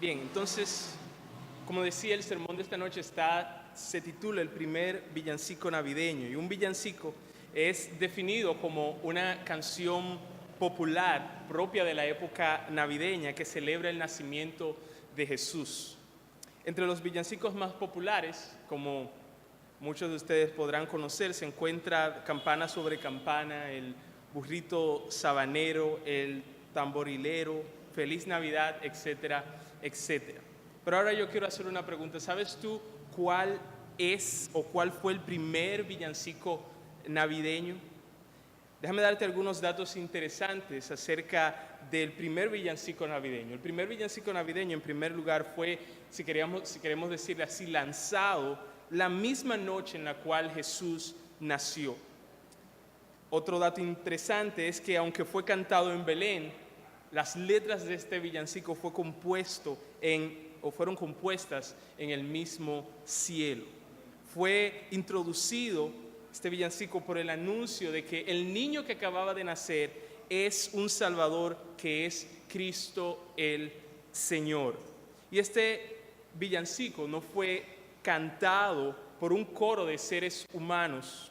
Bien, entonces, como decía, el sermón de esta noche se titula El primer villancico navideño. Y un villancico es definido como una canción popular propia de la época navideña que celebra el nacimiento de Jesús. Entre los villancicos más populares, como muchos de ustedes podrán conocer, se encuentra Campana sobre Campana, el Burrito Sabanero, el Tamborilero, Feliz Navidad, etcétera, etcétera. Pero ahora yo quiero hacer una pregunta. ¿Sabes tú cuál es o cuál fue el primer villancico navideño? Déjame darte algunos datos interesantes acerca del primer villancico navideño. El primer villancico navideño, en primer lugar, fue, si queremos decirle así, lanzado la misma noche en la cual Jesús nació. Otro dato interesante es que aunque fue cantado en Belén, las letras de este villancico fueron compuestas en el mismo cielo. Fue introducido este villancico por el anuncio de que el niño que acababa de nacer es un Salvador, que es Cristo el Señor. Y este villancico no fue cantado por un coro de seres humanos,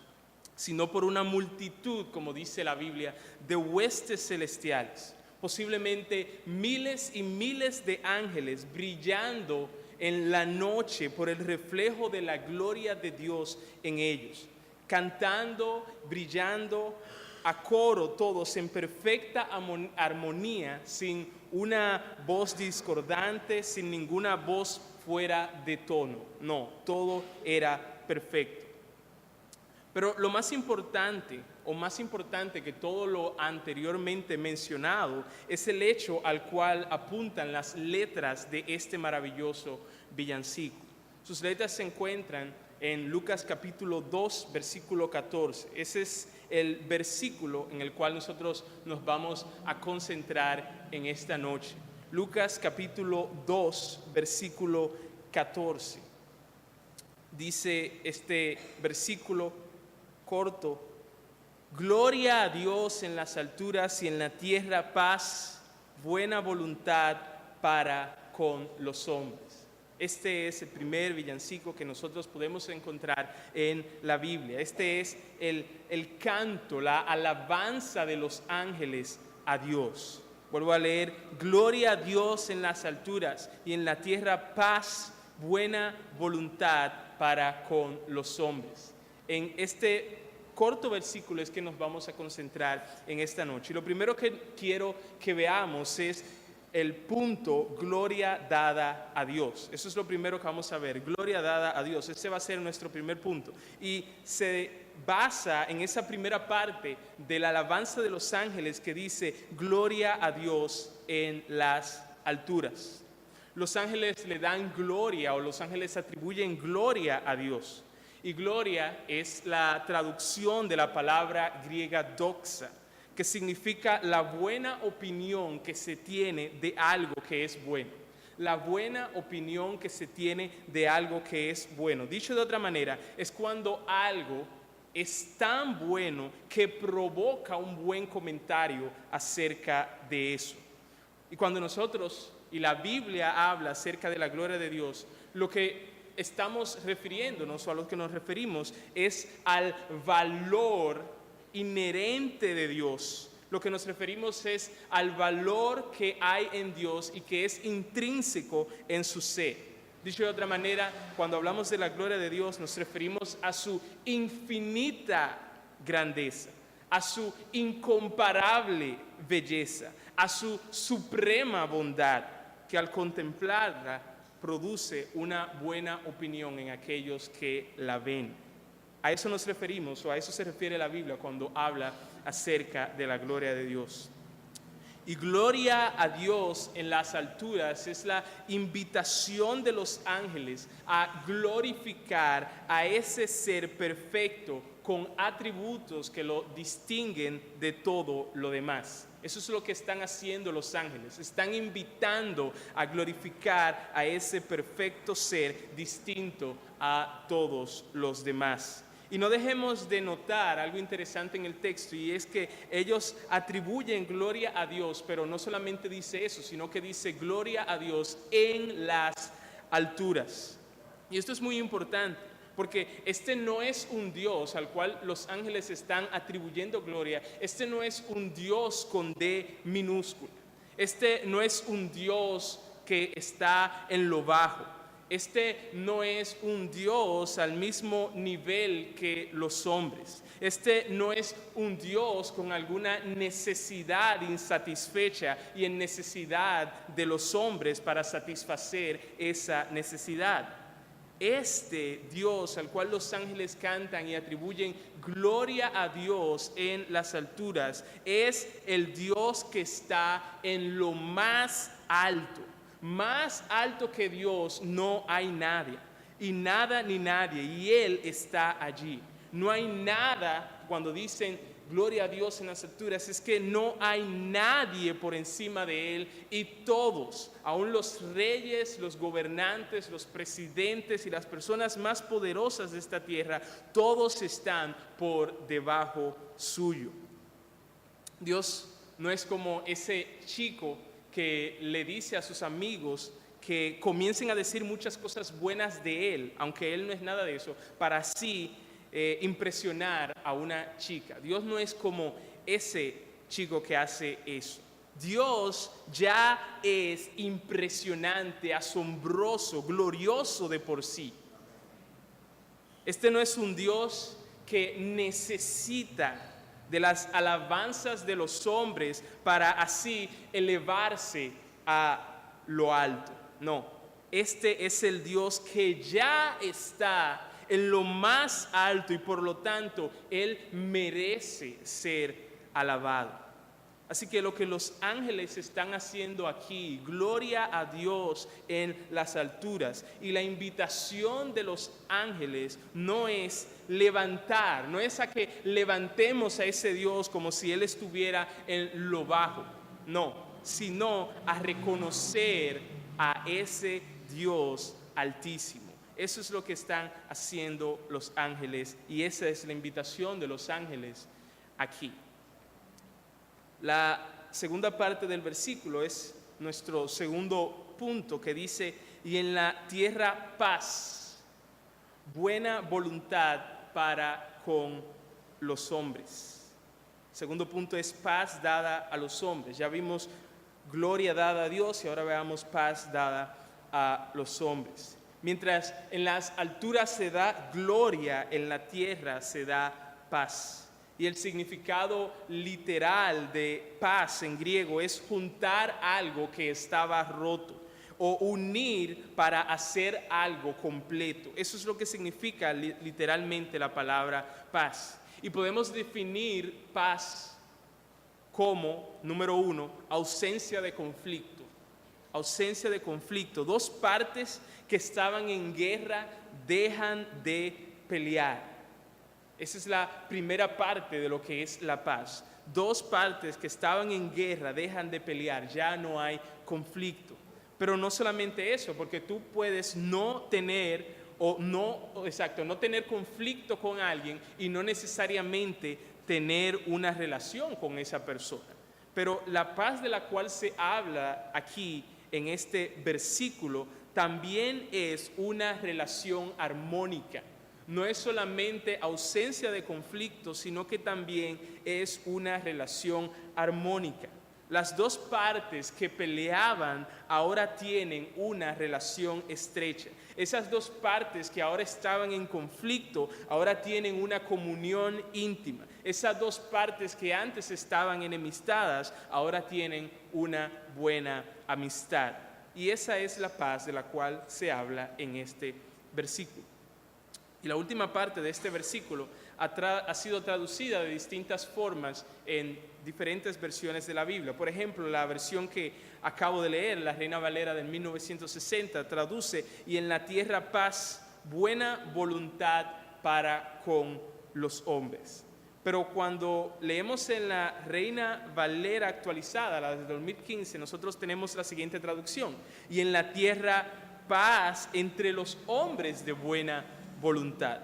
sino por una multitud, como dice la Biblia, de huestes celestiales. Posiblemente miles y miles de ángeles brillando en la noche por el reflejo de la gloria de Dios en ellos, cantando, brillando a coro, todos en perfecta armonía, sin una voz discordante, sin ninguna voz fuera de tono. No, todo era perfecto. Pero lo más importante, o más importante que todo lo anteriormente mencionado, es el hecho al cual apuntan las letras de este maravilloso villancico. Sus letras se encuentran en Lucas capítulo 2, versículo 14. Ese es el versículo en el cual nosotros nos vamos a concentrar en esta noche. Lucas capítulo 2, versículo 14. Dice este versículo corto: gloria a Dios en las alturas y en la tierra paz, buena voluntad para con los hombres. Este es el primer villancico que nosotros podemos encontrar en la Biblia. Este es el canto, la alabanza de los ángeles a Dios. Vuelvo a leer: gloria a Dios en las alturas y en la tierra paz, buena voluntad para con los hombres. En este corto versículo es que nos vamos a concentrar en esta noche. Y lo primero que quiero que veamos es el punto gloria dada a Dios. Eso es lo primero que vamos a ver, gloria dada a Dios. Ese va a ser nuestro primer punto. Y se basa en esa primera parte de la alabanza de los ángeles que dice gloria a Dios en las alturas. Los ángeles le dan gloria, o los ángeles atribuyen gloria a Dios. Y gloria es la traducción de la palabra griega doxa, que significa la buena opinión que se tiene de algo que es bueno. La buena opinión que se tiene de algo que es bueno. Dicho de otra manera, es cuando algo es tan bueno que provoca un buen comentario acerca de eso. Y cuando nosotros, y la Biblia habla acerca de la gloria de Dios, lo que estamos refiriéndonos, o a lo que nos referimos, es al valor inherente de Dios. Lo que nos referimos es al valor que hay en Dios y que es intrínseco en su ser. Dicho de otra manera, cuando hablamos de la gloria de Dios, nos referimos a su infinita grandeza, a su incomparable belleza, a su suprema bondad, que al contemplarla produce una buena opinión en aquellos que la ven. A eso nos referimos, o a eso se refiere la Biblia cuando habla acerca de la gloria de Dios. Y gloria a Dios en las alturas es la invitación de los ángeles a glorificar a ese ser perfecto con atributos que lo distinguen de todo lo demás. Eso es lo que están haciendo los ángeles. Están invitando a glorificar a ese perfecto ser distinto a todos los demás. Y no dejemos de notar algo interesante en el texto, y es que ellos atribuyen gloria a Dios, pero no solamente dice eso, sino que dice gloria a Dios en las alturas. Y esto es muy importante, porque este no es un Dios al cual los ángeles están atribuyendo gloria. Este no es un Dios con D minúscula. Este no es un Dios que está en lo bajo. Este no es un Dios al mismo nivel que los hombres. Este no es un Dios con alguna necesidad insatisfecha y en necesidad de los hombres para satisfacer esa necesidad. Este Dios al cual los ángeles cantan y atribuyen gloria a Dios en las alturas es el Dios que está en lo más alto. Más alto que Dios no hay nadie, y nada ni nadie, y Él está allí. No hay nada, cuando dicen gloria a Dios en las alturas, es que no hay nadie por encima de Él, y todos, aun los reyes, los gobernantes, los presidentes y las personas más poderosas de esta tierra, todos están por debajo suyo. Dios no es como ese chico que le dice a sus amigos que comiencen a decir muchas cosas buenas de él, aunque él no es nada de eso, para así impresionar a una chica. Dios no es como ese chico que hace eso. Dios ya es impresionante, asombroso, glorioso de por sí. Este no es un Dios que necesita de las alabanzas de los hombres para así elevarse a lo alto. No, este es el Dios que ya está en lo más alto y por lo tanto Él merece ser alabado. Así que lo que los ángeles están haciendo aquí, gloria a Dios en las alturas. Y la invitación de los ángeles no es levantar, no es a que levantemos a ese Dios como si Él estuviera en lo bajo, no, sino a reconocer a ese Dios altísimo. Eso es lo que están haciendo los ángeles y esa es la invitación de los ángeles aquí. La segunda parte del versículo es nuestro segundo punto que dice, y en la tierra paz, buena voluntad para con los hombres. Segundo punto es paz dada a los hombres. Ya vimos gloria dada a Dios y ahora veamos paz dada a los hombres. Mientras en las alturas se da gloria, en la tierra se da paz. Y el significado literal de paz en griego es juntar algo que estaba roto o unir para hacer algo completo. Eso es lo que significa literalmente la palabra paz. Y podemos definir paz como, número uno, ausencia de conflicto. Ausencia de conflicto. Dos partes que estaban en guerra dejan de pelear. Esa es la primera parte de lo que es la paz. Dos partes que estaban en guerra dejan de pelear, ya no hay conflicto. Pero no solamente eso, porque tú puedes no tener no tener conflicto con alguien y no necesariamente tener una relación con esa persona. Pero la paz de la cual se habla aquí en este versículo también es una relación armónica. No es solamente ausencia de conflicto, sino que también es una relación armónica. Las dos partes que peleaban ahora tienen una relación estrecha. Esas dos partes que ahora estaban en conflicto, ahora tienen una comunión íntima. Esas dos partes que antes estaban enemistadas, ahora tienen una buena amistad. Y esa es la paz de la cual se habla en este versículo. Y la última parte de este versículo ha sido traducida de distintas formas en diferentes versiones de la Biblia. Por ejemplo, la versión que acabo de leer, la Reina Valera del 1960, traduce, y en la tierra paz, buena voluntad para con los hombres. Pero cuando leemos en la Reina Valera actualizada, la de 2015, nosotros tenemos la siguiente traducción, y en la tierra paz entre los hombres de buena voluntad.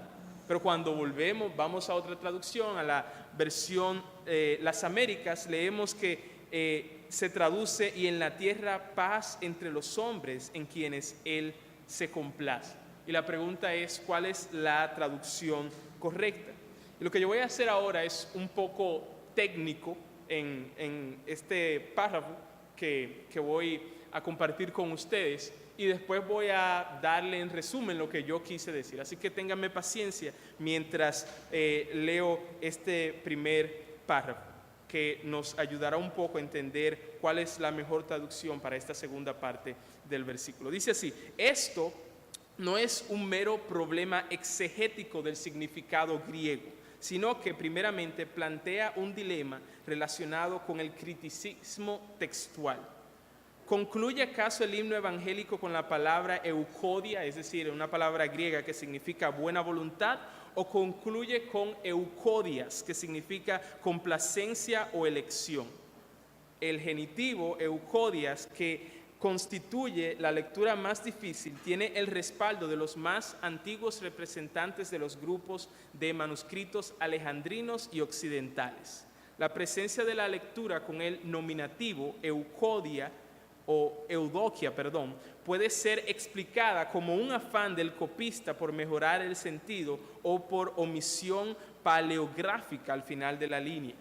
Pero cuando vamos a otra traducción, a la versión Las Américas, leemos que se traduce: y en la tierra paz entre los hombres en quienes Él se complace. Y la pregunta es, ¿cuál es la traducción correcta? Y lo que yo voy a hacer ahora es un poco técnico en este párrafo que voy a compartir con ustedes, y después voy a darle en resumen lo que yo quise decir. Así que ténganme paciencia mientras leo este primer párrafo, que nos ayudará un poco a entender cuál es la mejor traducción para esta segunda parte del versículo. Dice así: esto no es un mero problema exegético del significado griego, sino que primeramente plantea un dilema relacionado con el criticismo textual. ¿Concluye acaso el himno evangélico con la palabra eucodia, es decir, una palabra griega que significa buena voluntad, o concluye con eucodias, que significa complacencia o elección? El genitivo eucodias, que constituye la lectura más difícil, tiene el respaldo de los más antiguos representantes de los grupos de manuscritos alejandrinos y occidentales. La presencia de la lectura con el nominativo eucodia o eudokia, puede ser explicada como un afán del copista por mejorar el sentido o por omisión paleográfica al final de la línea.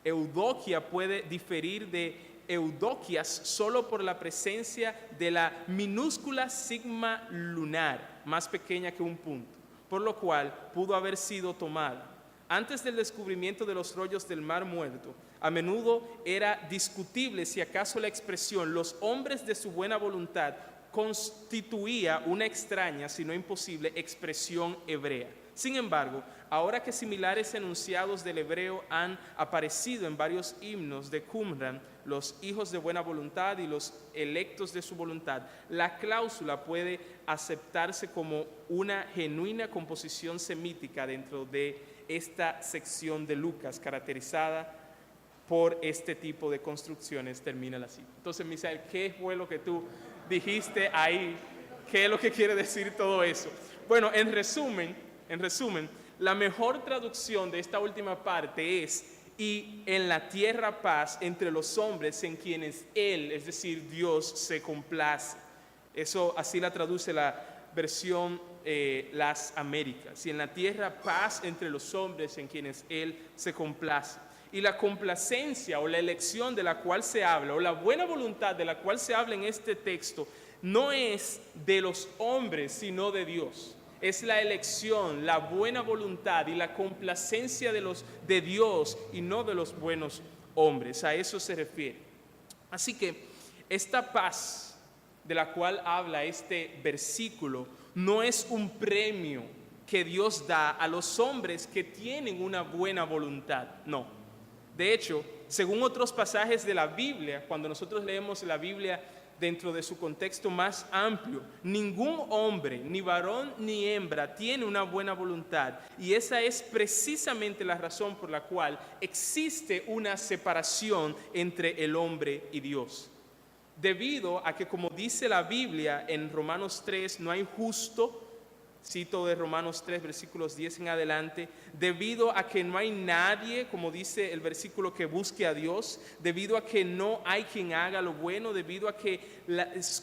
Eudokia puede diferir de eudokias solo por la presencia de la minúscula sigma lunar, más pequeña que un punto, por lo cual pudo haber sido tomada. Antes del descubrimiento de los rollos del Mar Muerto, a menudo era discutible si acaso la expresión «los hombres de su buena voluntad» constituía una extraña, si no imposible, expresión hebrea. Sin embargo, ahora que similares enunciados del hebreo han aparecido en varios himnos de Qumran, los hijos de buena voluntad y los electos de su voluntad, la cláusula puede aceptarse como una genuina composición semítica dentro de esta sección de Lucas, caracterizada por este tipo de construcciones. Termina la cita. Entonces, Misael, ¿qué fue lo que tú dijiste ahí? ¿Qué es lo que quiere decir todo eso? Bueno, en resumen, la mejor traducción de esta última parte es: y en la tierra paz entre los hombres en quienes Él, es decir, Dios, se complace. Eso así la traduce la versión Las Américas. Y en la tierra paz entre los hombres en quienes Él se complace. Y la complacencia o la elección de la cual se habla, o la buena voluntad de la cual se habla en este texto, no es de los hombres, sino de Dios. Es la elección, la buena voluntad y la complacencia de Dios y no de los buenos hombres. A eso se refiere. Así que esta paz de la cual habla este versículo no es un premio que Dios da a los hombres que tienen una buena voluntad, no. De hecho, según otros pasajes de la Biblia, cuando nosotros leemos la Biblia dentro de su contexto más amplio, ningún hombre, ni varón ni hembra, tiene una buena voluntad, y esa es precisamente la razón por la cual existe una separación entre el hombre y Dios. Debido a que, como dice la Biblia en Romanos 3, no hay justo, cito de Romanos 3, versículos 10 en adelante, debido a que no hay nadie, como dice el versículo, que busque a Dios, debido a que no hay quien haga lo bueno, debido a que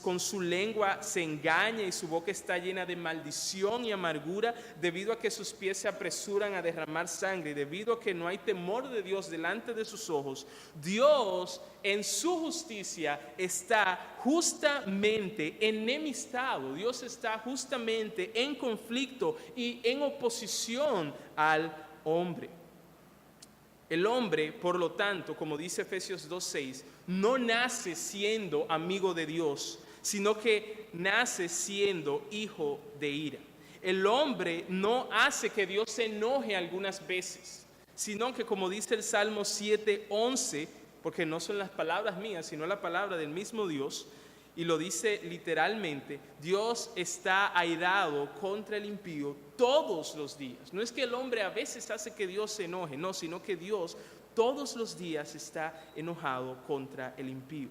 con su lengua se engaña y su boca está llena de maldición y amargura, debido a que sus pies se apresuran a derramar sangre, debido a que no hay temor de Dios delante de sus ojos, Dios en su justicia está justamente enemistado, Dios está justamente en conflicto y en oposición al hombre. El hombre, por lo tanto, como dice Efesios 2:6, no nace siendo amigo de Dios, sino que nace siendo hijo de ira. El hombre no hace que Dios se enoje algunas veces, sino que, como dice el Salmo 7:11, porque no son las palabras mías, sino la palabra del mismo Dios, y lo dice literalmente, Dios está airado contra el impío todos los días. No es que el hombre a veces hace que Dios se enoje, no, sino que Dios todos los días está enojado contra el impío.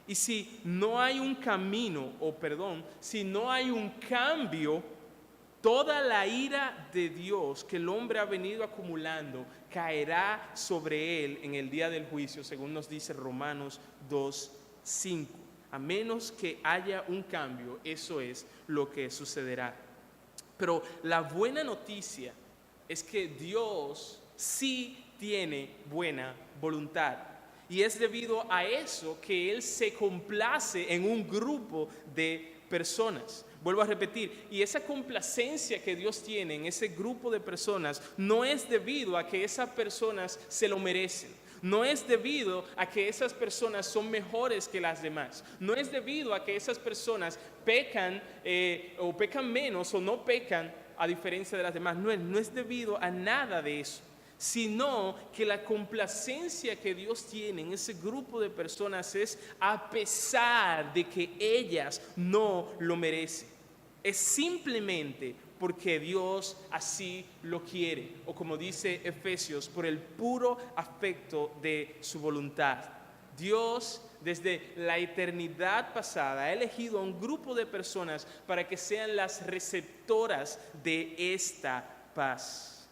Y si no hay un camino, si no hay un cambio toda la ira de Dios que el hombre ha venido acumulando caerá sobre él en el día del juicio, según nos dice Romanos 2:5. A menos que haya un cambio, eso es lo que sucederá. Pero la buena noticia es que Dios sí tiene buena voluntad. Y es debido a eso que Él se complace en un grupo de personas. Vuelvo a repetir, y esa complacencia que Dios tiene en ese grupo de personas no es debido a que esas personas se lo merecen. No es debido a que esas personas son mejores que las demás. No es debido a que esas personas pecan o pecan menos o no pecan a diferencia de las demás. No es debido a nada de eso, sino que la complacencia que Dios tiene en ese grupo de personas es a pesar de que ellas no lo merecen. Es simplemente porque Dios así lo quiere, o como dice Efesios, por el puro afecto de su voluntad. Dios, desde la eternidad pasada, ha elegido a un grupo de personas para que sean las receptoras de esta paz.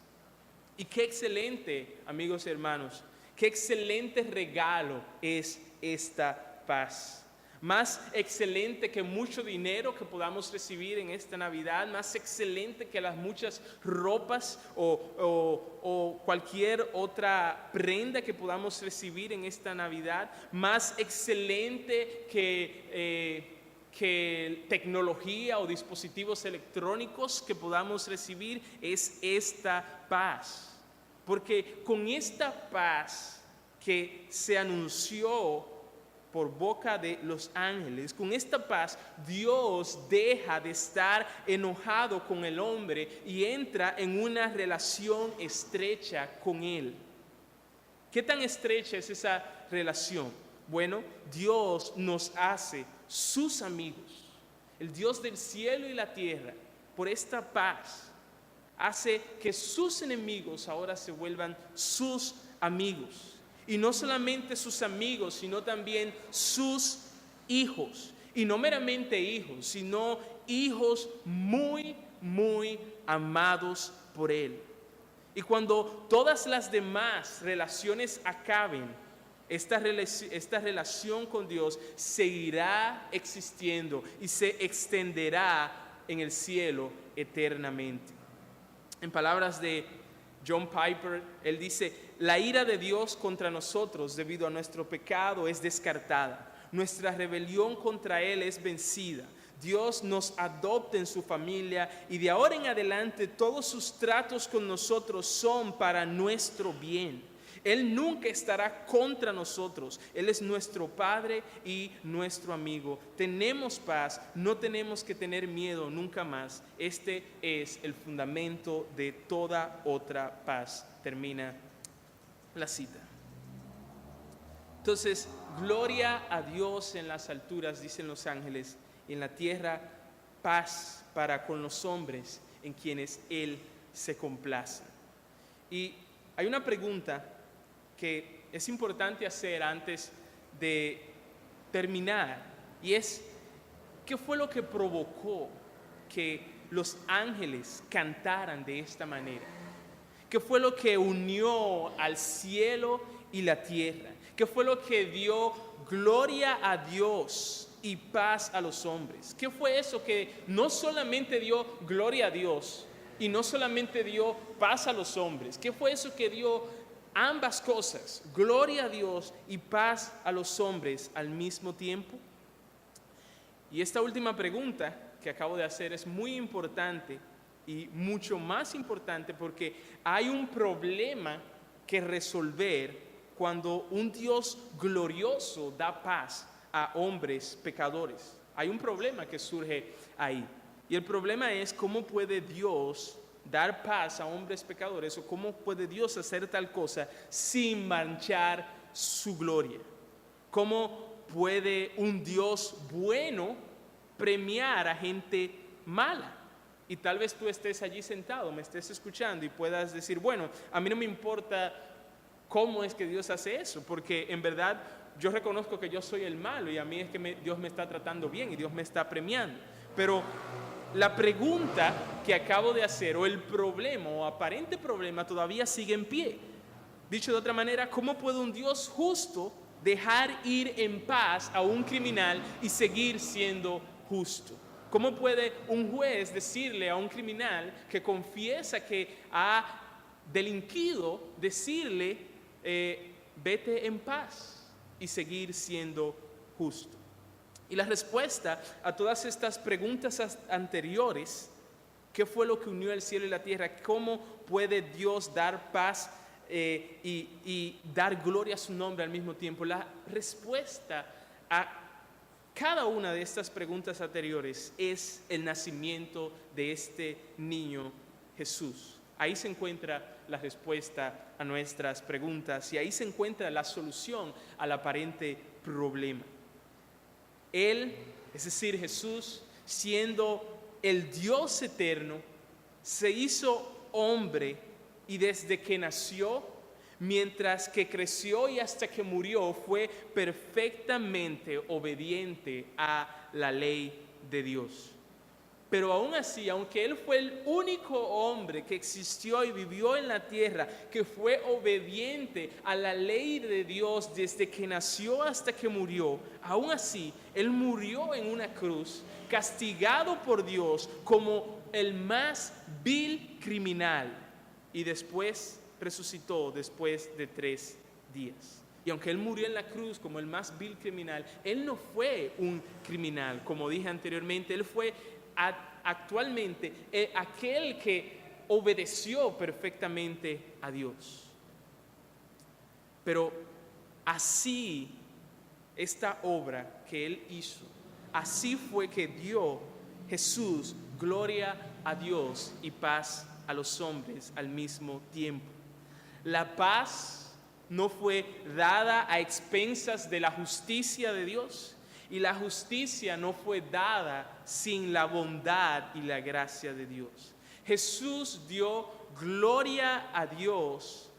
Y qué excelente, amigos y hermanos, qué excelente regalo es esta paz. Más excelente que mucho dinero que podamos recibir en esta Navidad, más excelente que las muchas ropas o cualquier otra prenda que podamos recibir en esta Navidad, más excelente que tecnología o dispositivos electrónicos que podamos recibir, es esta paz. Porque con esta paz que se anunció por boca de los ángeles, con esta paz Dios deja de estar enojado con el hombre y entra en una relación estrecha con él. ¿Qué tan estrecha es esa relación? Bueno, Dios nos hace sus amigos. El Dios del cielo y la tierra, por esta paz, hace que sus enemigos ahora se vuelvan sus amigos. Y no solamente sus amigos, sino también sus hijos. Y no meramente hijos, sino hijos muy, muy amados por Él. Y cuando todas las demás relaciones acaben, esta relación con Dios seguirá existiendo y se extenderá en el cielo eternamente. En palabras de John Piper, él dice: la ira de Dios contra nosotros debido a nuestro pecado es descartada. Nuestra rebelión contra Él es vencida. Dios nos adopta en su familia y de ahora en adelante todos sus tratos con nosotros son para nuestro bien. Él nunca estará contra nosotros. Él es nuestro Padre y nuestro amigo. Tenemos paz, no tenemos que tener miedo nunca más. Este es el fundamento de toda otra paz. Termina la cita. Entonces, gloria a Dios en las alturas, dicen los ángeles, y en la tierra paz para con los hombres en quienes Él se complace. Y hay una pregunta que es importante hacer antes de terminar, y es: ¿qué fue lo que provocó que los ángeles cantaran de esta manera? ¿Qué fue lo que unió al cielo y la tierra? ¿Qué fue lo que dio gloria a Dios y paz a los hombres? ¿Qué fue eso que no solamente dio gloria a Dios y no solamente dio paz a los hombres? ¿Qué fue eso que dio ambas cosas, gloria a Dios y paz a los hombres al mismo tiempo? Y esta última pregunta que acabo de hacer es muy importante y mucho más importante porque hay un problema que resolver cuando un Dios glorioso da paz a hombres pecadores. Hay un problema que surge ahí. Y el problema es: ¿cómo puede Dios dar paz a hombres pecadores, o cómo puede Dios hacer tal cosa sin manchar su gloria? ¿Cómo puede un Dios bueno premiar a gente mala? Y tal vez tú estés allí sentado, me estés escuchando y puedas decir: bueno, a mí no me importa cómo es que Dios hace eso, porque en verdad yo reconozco que yo soy el malo y a mí es que Dios me está tratando bien y Dios me está premiando. Pero la pregunta que acabo de hacer, o el problema, o aparente problema, todavía sigue en pie. Dicho de otra manera, ¿cómo puede un Dios justo dejar ir en paz a un criminal y seguir siendo justo? ¿Cómo puede un juez decirle a un criminal que confiesa que ha delinquido, decirle, vete en paz y seguir siendo justo? Y la respuesta a todas estas preguntas anteriores, ¿qué fue lo que unió el cielo y la tierra? ¿Cómo puede Dios dar paz y dar gloria a su nombre al mismo tiempo? La respuesta a cada una de estas preguntas anteriores es el nacimiento de este niño Jesús. Ahí se encuentra la respuesta a nuestras preguntas y ahí se encuentra la solución al aparente problema. Él, es decir, Jesús, siendo el Dios eterno, se hizo hombre y desde que nació, mientras que creció y hasta que murió, fue perfectamente obediente a la ley de Dios. Pero aún así, aunque Él fue el único hombre que existió y vivió en la tierra, que fue obediente a la ley de Dios desde que nació hasta que murió, aún así, Él murió en una cruz, castigado por Dios como el más vil criminal, y después resucitó después de 3 días. Y aunque Él murió en la cruz como el más vil criminal, Él no fue un criminal, como dije anteriormente. Él fue actualmente aquel que obedeció perfectamente a Dios. Pero así, esta obra que Él hizo, así fue que dio Jesús gloria a Dios y paz a los hombres al mismo tiempo. La paz no fue dada a expensas de la justicia de Dios, y la justicia no fue dada sin la bondad y la gracia de Dios. Jesús dio gloria a Dios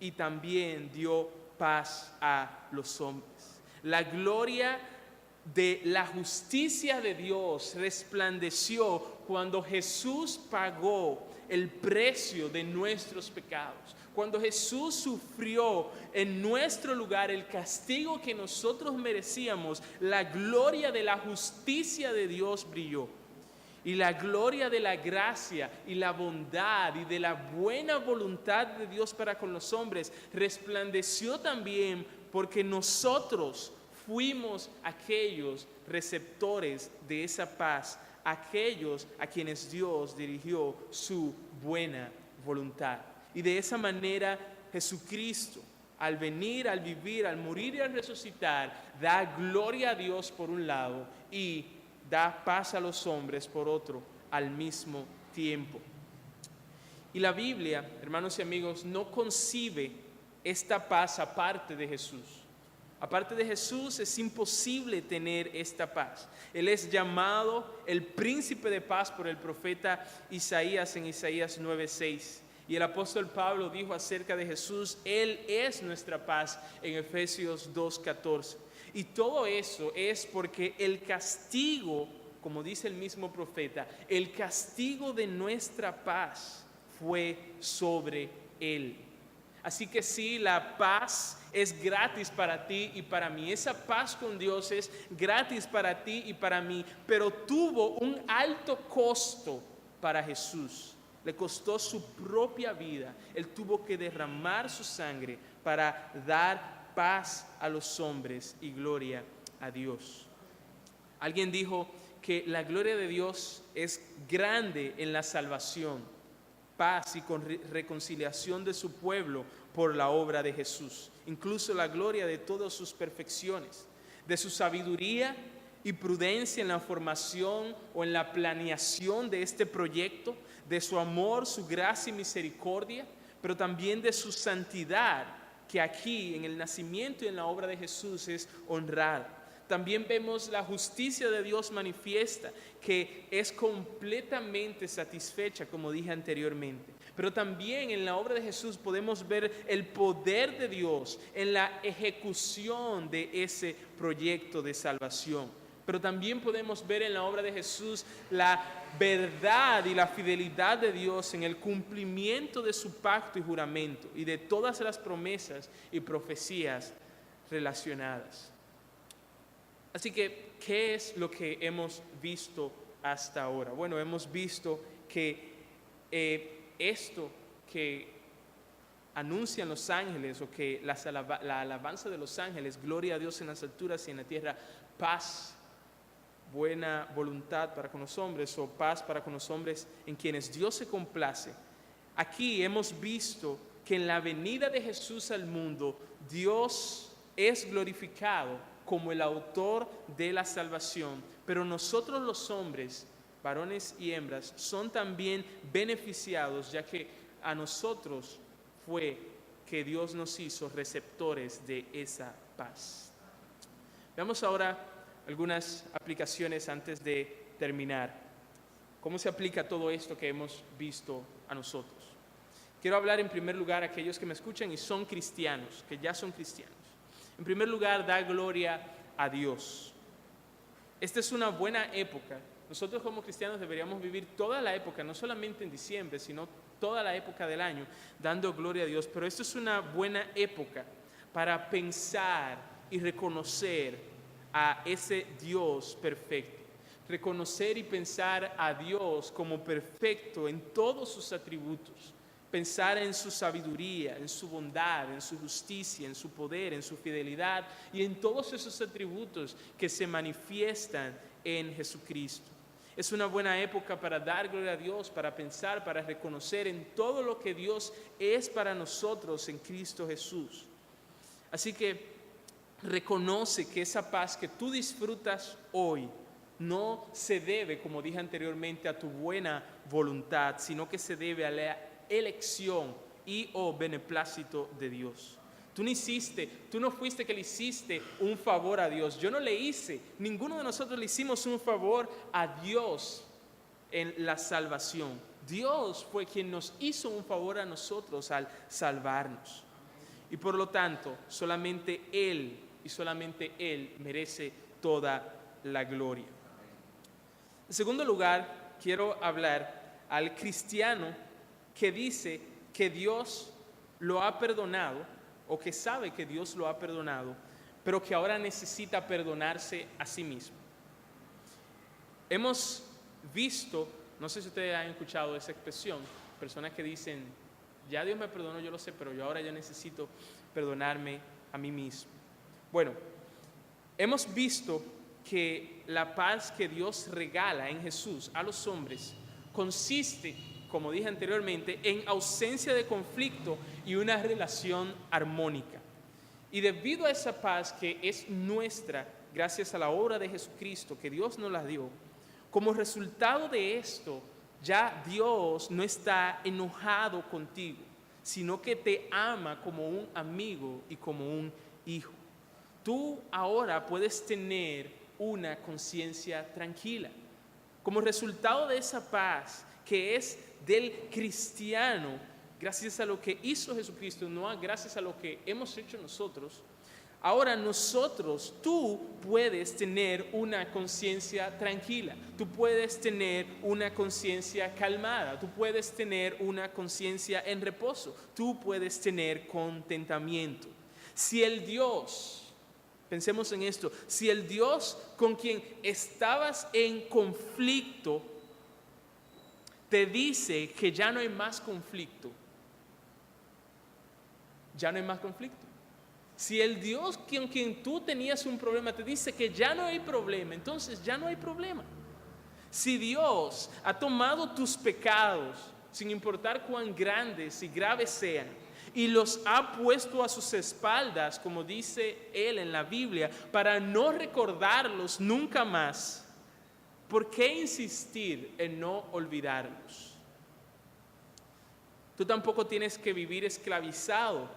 y también dio paz a los hombres. La gloria de la justicia de Dios resplandeció cuando Jesús pagó el precio de nuestros pecados. Cuando Jesús sufrió en nuestro lugar el castigo que nosotros merecíamos, la gloria de la justicia de Dios brilló. Y la gloria de la gracia y la bondad y de la buena voluntad de Dios para con los hombres resplandeció también, porque nosotros fuimos aquellos receptores de esa paz, aquellos a quienes Dios dirigió su buena voluntad. Y de esa manera Jesucristo, al venir, al vivir, al morir y al resucitar, da gloria a Dios por un lado y da paz a los hombres por otro al mismo tiempo. Y la Biblia, hermanos y amigos, no concibe esta paz aparte de Jesús. Aparte de Jesús es imposible tener esta paz. Él es llamado el príncipe de paz por el profeta Isaías en Isaías 9:6. Y el apóstol Pablo dijo acerca de Jesús, Él es nuestra paz en Efesios 2:14. Y todo eso es porque el castigo, como dice el mismo profeta, el castigo de nuestra paz fue sobre Él. Así que sí, la paz es gratis para ti y para mí. Esa paz con Dios es gratis para ti y para mí, pero tuvo un alto costo para Jesús. Le costó su propia vida. Él tuvo que derramar su sangre para dar paz a los hombres y gloria a Dios. Alguien dijo que la gloria de Dios es grande en la salvación, paz y reconciliación de su pueblo por la obra de Jesús. Incluso la gloria de todas sus perfecciones, de su sabiduría y prudencia en la formación o en la planeación de este proyecto, de su amor, su gracia y misericordia, pero también de su santidad, que aquí en el nacimiento y en la obra de Jesús es honrada. También vemos la justicia de Dios manifiesta, que es completamente satisfecha, como dije anteriormente. Pero también en la obra de Jesús podemos ver el poder de Dios en la ejecución de ese proyecto de salvación. pero también podemos ver en la obra de Jesús la verdad y la fidelidad de Dios en el cumplimiento de su pacto y juramento y de todas las promesas y profecías relacionadas. Así que, ¿qué es lo que hemos visto hasta ahora? Bueno, hemos visto que esto que anuncian los ángeles, o que la alabanza de los ángeles, gloria a Dios en las alturas y en la tierra, paz, buena voluntad para con los hombres, o paz para con los hombres en quienes Dios se complace. Aquí hemos visto que en la venida de Jesús al mundo, Dios es glorificado como el autor de la salvación, pero nosotros los hombres, varones y hembras, son también beneficiados, ya que a nosotros fue que Dios nos hizo receptores de esa paz. Veamos ahora algunas aplicaciones antes de terminar. ¿Cómo se aplica todo esto que hemos visto a nosotros? Quiero hablar en primer lugar a aquellos que me escuchan y son cristianos, que ya son cristianos. En primer lugar, da gloria a Dios. Esta es una buena época. Nosotros como cristianos deberíamos vivir toda la época, no solamente en diciembre, sino toda la época del año, dando gloria a Dios. Pero esto es una buena época para pensar y reconocer a ese Dios perfecto. Reconocer y pensar a Dios como perfecto en todos sus atributos. Pensar en su sabiduría, en su bondad, en su justicia, en su poder, en su fidelidad y en todos esos atributos que se manifiestan en Jesucristo. Es una buena época para dar gloria a Dios, para pensar, para reconocer en todo lo que Dios es para nosotros en Cristo Jesús. Así que reconoce que esa paz que tú disfrutas hoy no se debe, como dije anteriormente, a tu buena voluntad, sino que se debe a la elección y o beneplácito de Dios. Tú no fuiste que le hiciste un favor a Dios. Yo no le hice, ninguno de nosotros le hicimos un favor a Dios en la salvación. Dios fue quien nos hizo un favor a nosotros al salvarnos. Y por lo tanto, solamente Él y solamente Él merece toda la gloria. En segundo lugar, quiero hablar al cristiano que dice que Dios lo ha perdonado, o que sabe que Dios lo ha perdonado, pero que ahora necesita perdonarse a sí mismo. Hemos visto, no sé si ustedes han escuchado esa expresión, personas que dicen, ya Dios me perdonó, yo lo sé, pero yo ahora ya necesito perdonarme a mí mismo. Bueno, hemos visto que la paz que Dios regala en Jesús a los hombres consiste, como dije anteriormente, en ausencia de conflicto y una relación armónica. Y debido a esa paz que es nuestra, gracias a la obra de Jesucristo, que Dios nos la dio, como resultado de esto, ya Dios no está enojado contigo, sino que te ama como un amigo y como un hijo. Tú ahora puedes tener una conciencia tranquila. Como resultado de esa paz que es del cristiano, gracias a lo que hizo Jesucristo, no gracias a lo que hemos hecho nosotros, ahora tú puedes tener una conciencia tranquila, tú puedes tener una conciencia calmada, tú puedes tener una conciencia en reposo, tú puedes tener contentamiento. Si el Dios, pensemos en esto, si el Dios con quien estabas en conflicto te dice que ya no hay más conflicto, ya no hay más conflicto. Si el Dios con quien tú tenías un problema te dice que ya no hay problema, entonces ya no hay problema. Si Dios ha tomado tus pecados, sin importar cuán grandes y graves sean, y los ha puesto a sus espaldas, como dice Él en la Biblia, para no recordarlos nunca más, ¿por qué insistir en no olvidarlos? Tú tampoco tienes que vivir esclavizado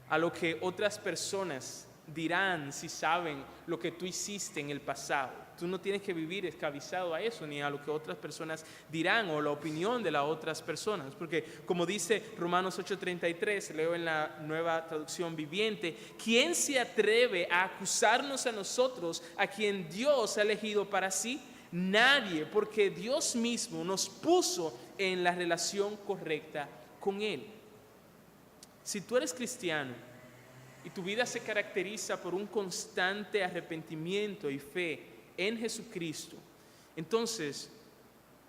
a lo que otras personas dirán si saben lo que tú hiciste en el pasado. Tú no tienes que vivir esclavizado a eso, ni a lo que otras personas dirán o la opinión de las otras personas. Porque como dice Romanos 8:33, leo en la Nueva Traducción Viviente, ¿quién se atreve a acusarnos a nosotros, a quien Dios ha elegido para sí? Nadie, porque Dios mismo nos puso en la relación correcta con Él. Si tú eres cristiano y tu vida se caracteriza por un constante arrepentimiento y fe en Jesucristo, entonces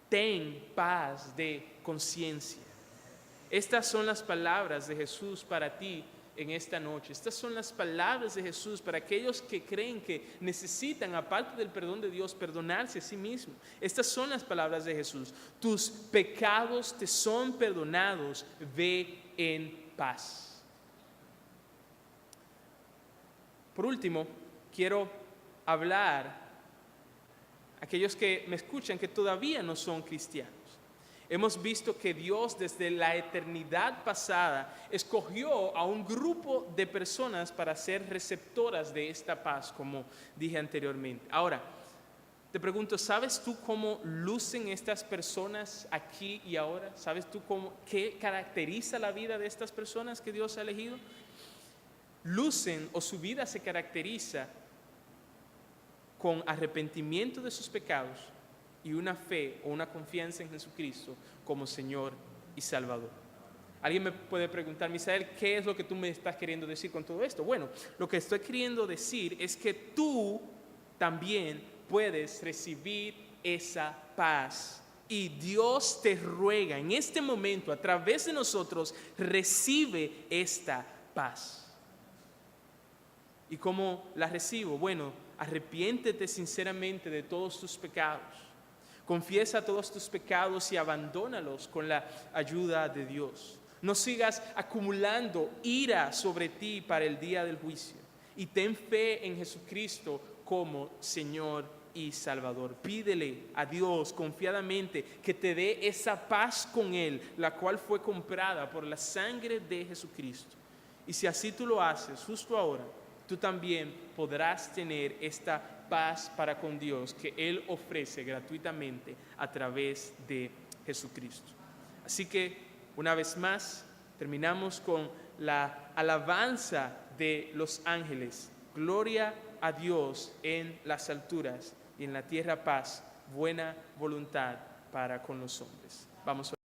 ten paz de conciencia. Estas son las palabras de Jesús para ti en esta noche. Estas son las palabras de Jesús para aquellos que creen que necesitan, aparte del perdón de Dios, perdonarse a sí mismos. Estas son las palabras de Jesús. Tus pecados te son perdonados, ve en paz. Por último, quiero hablar a aquellos que me escuchan que todavía no son cristianos. Hemos visto que Dios desde la eternidad pasada escogió a un grupo de personas para ser receptoras de esta paz, como dije anteriormente. Ahora, te pregunto, ¿sabes tú cómo lucen estas personas aquí y ahora? ¿Sabes tú qué caracteriza la vida de estas personas que Dios ha elegido? Lucen o su vida se caracteriza con arrepentimiento de sus pecados y una fe o una confianza en Jesucristo como Señor y Salvador. Alguien me puede preguntar, Misael, ¿qué es lo que tú me estás queriendo decir con todo esto? Bueno, lo que estoy queriendo decir es que tú también puedes recibir esa paz. Y Dios te ruega en este momento, a través de nosotros, recibe esta paz. ¿Y cómo la recibo? Bueno, arrepiéntete sinceramente de todos tus pecados. Confiesa todos tus pecados y abandónalos con la ayuda de Dios. No sigas acumulando ira sobre ti para el día del juicio. Y ten fe en Jesucristo como Señor y Salvador. Pídele a Dios confiadamente que te dé esa paz con Él, la cual fue comprada por la sangre de Jesucristo. Y si así tú lo haces justo ahora, tú también podrás tener esta paz para con Dios que Él ofrece gratuitamente a través de Jesucristo. Así que, una vez más, terminamos con la alabanza de los ángeles. Gloria a Dios en las alturas y en la tierra paz, buena voluntad para con los hombres. Vamos a